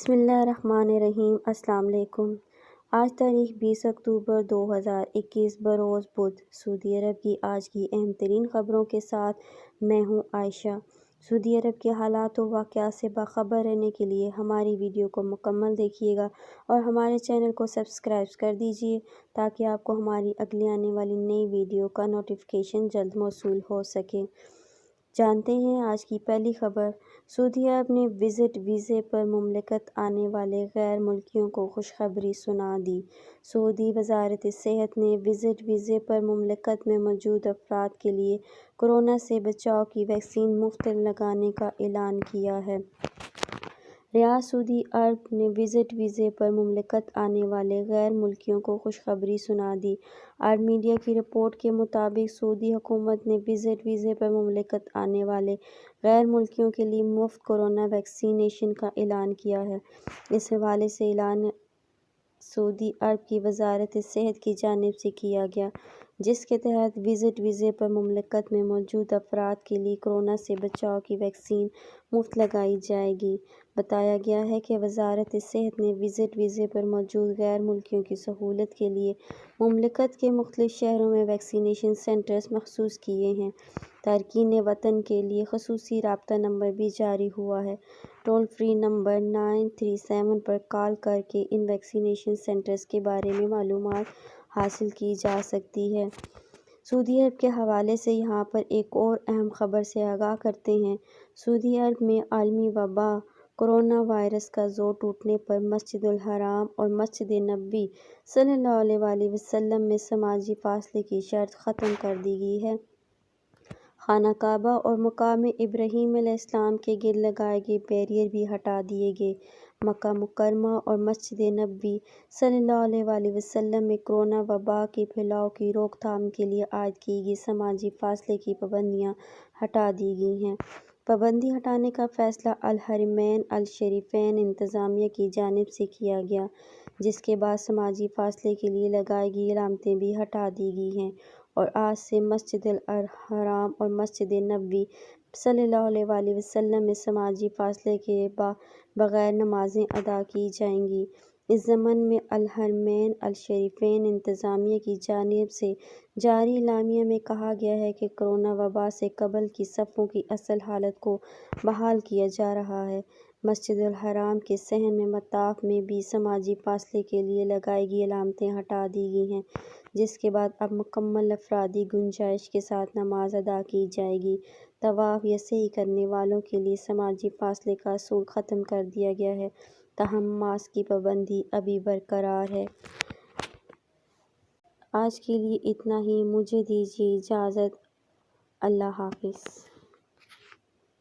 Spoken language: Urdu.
بسم اللہ الرحمن الرحیم۔ السلام علیکم۔ آج تاریخ 20 اکتوبر 2021 بروز بدھ، سعودی عرب کی آج کی اہم ترین خبروں کے ساتھ میں ہوں عائشہ۔ سعودی عرب کے حالات و واقعات سے باخبر رہنے کے لیے ہماری ویڈیو کو مکمل دیکھیے گا اور ہمارے چینل کو سبسکرائب کر دیجیے تاکہ آپ کو ہماری اگلی آنے والی نئی ویڈیو کا نوٹیفیکیشن جلد موصول ہو سکے۔ جانتے ہیں آج کی پہلی خبر۔ سعودی عرب نے وزٹ ویزے پر مملکت آنے والے غیر ملکیوں کو خوشخبری سنا دی۔ سعودی وزارت صحت نے وزٹ ویزے پر مملکت میں موجود افراد کے لیے کورونا سے بچاؤ کی ویکسین مفت لگانے کا اعلان کیا ہے۔ ریاض سعودی عرب نے وزٹ ویزے پر مملکت آنے والے غیر ملکیوں کو خوشخبری سنا دی۔ عرب میڈیا کی رپورٹ کے مطابق سعودی حکومت نے وزٹ ویزے پر مملکت آنے والے غیر ملکیوں کے لیے مفت کورونا ویکسینیشن کا اعلان کیا ہے۔ اس حوالے سے اعلان سعودی عرب کی وزارت صحت کی جانب سے کیا گیا، جس کے تحت وزٹ ویزے پر مملکت میں موجود افراد کے لیے کورونا سے بچاؤ کی ویکسین مفت لگائی جائے گی۔ بتایا گیا ہے کہ وزارت صحت نے وزٹ ویزے پر موجود غیر ملکیوں کی سہولت کے لیے مملکت کے مختلف شہروں میں ویکسینیشن سینٹرز مخصوص کیے ہیں۔ تارکین وطن کے لیے خصوصی رابطہ نمبر بھی جاری ہوا ہے۔ ٹول فری نمبر 937 پر کال کر کے ان ویکسینیشن سینٹرز کے بارے میں معلومات حاصل کی جا سکتی ہے۔ سعودی عرب کے حوالے سے یہاں پر ایک اور اہم خبر سے آگاہ کرتے ہیں۔ سعودی عرب میں عالمی وبا کورونا وائرس کا زور ٹوٹنے پر مسجد الحرام اور مسجد نبوی صلی اللہ علیہ وآلہ وسلم میں سماجی فاصلے کی شرط ختم کر دی گئی ہے۔ خانہ کعبہ اور مقام ابراہیم علیہ السلام کے گرد لگائے گئے بیریئر بھی ہٹا دیے گئے۔ مکہ مکرمہ اور مسجد نبوی صلی اللہ علیہ وآلہ وسلم میں کورونا وبا کے پھیلاؤ کی روک تھام کے لیے عائد کی گئی سماجی فاصلے کی پابندیاں ہٹا دی گئی ہیں۔ پابندی ہٹانے کا فیصلہ الحرمین الشریفین انتظامیہ کی جانب سے کیا گیا، جس کے بعد سماجی فاصلے کے لیے لگائی گئی علامتیں بھی ہٹا دی گئی ہیں اور آج سے مسجد الحرام اور مسجد نبوی صلی اللہ علیہ وآلہ وسلم میں سماجی فاصلے کے بغیر نمازیں ادا کی جائیں گی۔ اس ضمن میں الحرمین الشریفین انتظامیہ کی جانب سے جاری اعلامیہ میں کہا گیا ہے کہ کورونا وبا سے قبل کی صفوں کی اصل حالت کو بحال کیا جا رہا ہے۔ مسجد الحرام کے صحن میں مطاف میں بھی سماجی فاصلے کے لیے لگائی گئی علامتیں ہٹا دی گئی ہیں، جس کے بعد اب مکمل افرادی گنجائش کے ساتھ نماز ادا کی جائے گی۔ طواف یا سعی کرنے والوں کے لیے سماجی فاصلے کا اصول ختم کر دیا گیا ہے، تاہم ماسک کی پابندی ابھی برقرار ہے۔ آج کے لیے اتنا ہی۔ مجھے دیجیے اجازت۔ اللہ حافظ۔